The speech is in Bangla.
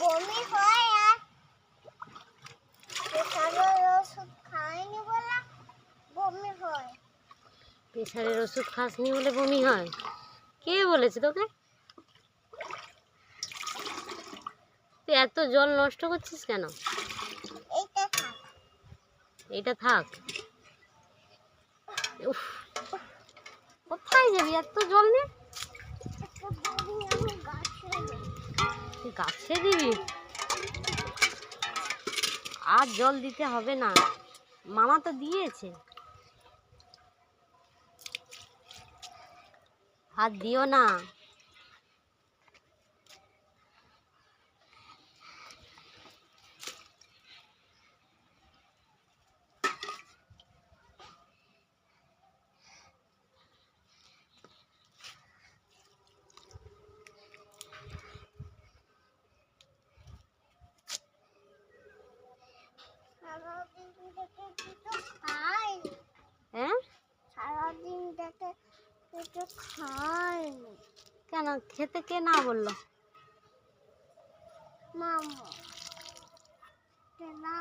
বমি হয় আর প্রেসারের ওষুধ খাইনি বলে বমি হয়। প্রেসারের ওষুধ খাসনি বলে বমি হয়? কে বলেছে তোকে? তুই এত জল নষ্ট করছিস কেন? এইটা থাক। এটা থাক। উফ, কোথায় যাবি এত জল নিয়ে? একটা বমি আমি গাছে দেব। তুই গাছে দিবি? আর জল দিতে হবে না, মামা তো দিয়েছে। হাত দিও না। সারাদিন থেকে কিছু খাইনি। হ্যাঁ, সারাদিন থেকে কিছু খাইনি। কেন খেতে কে না বললো? মামা না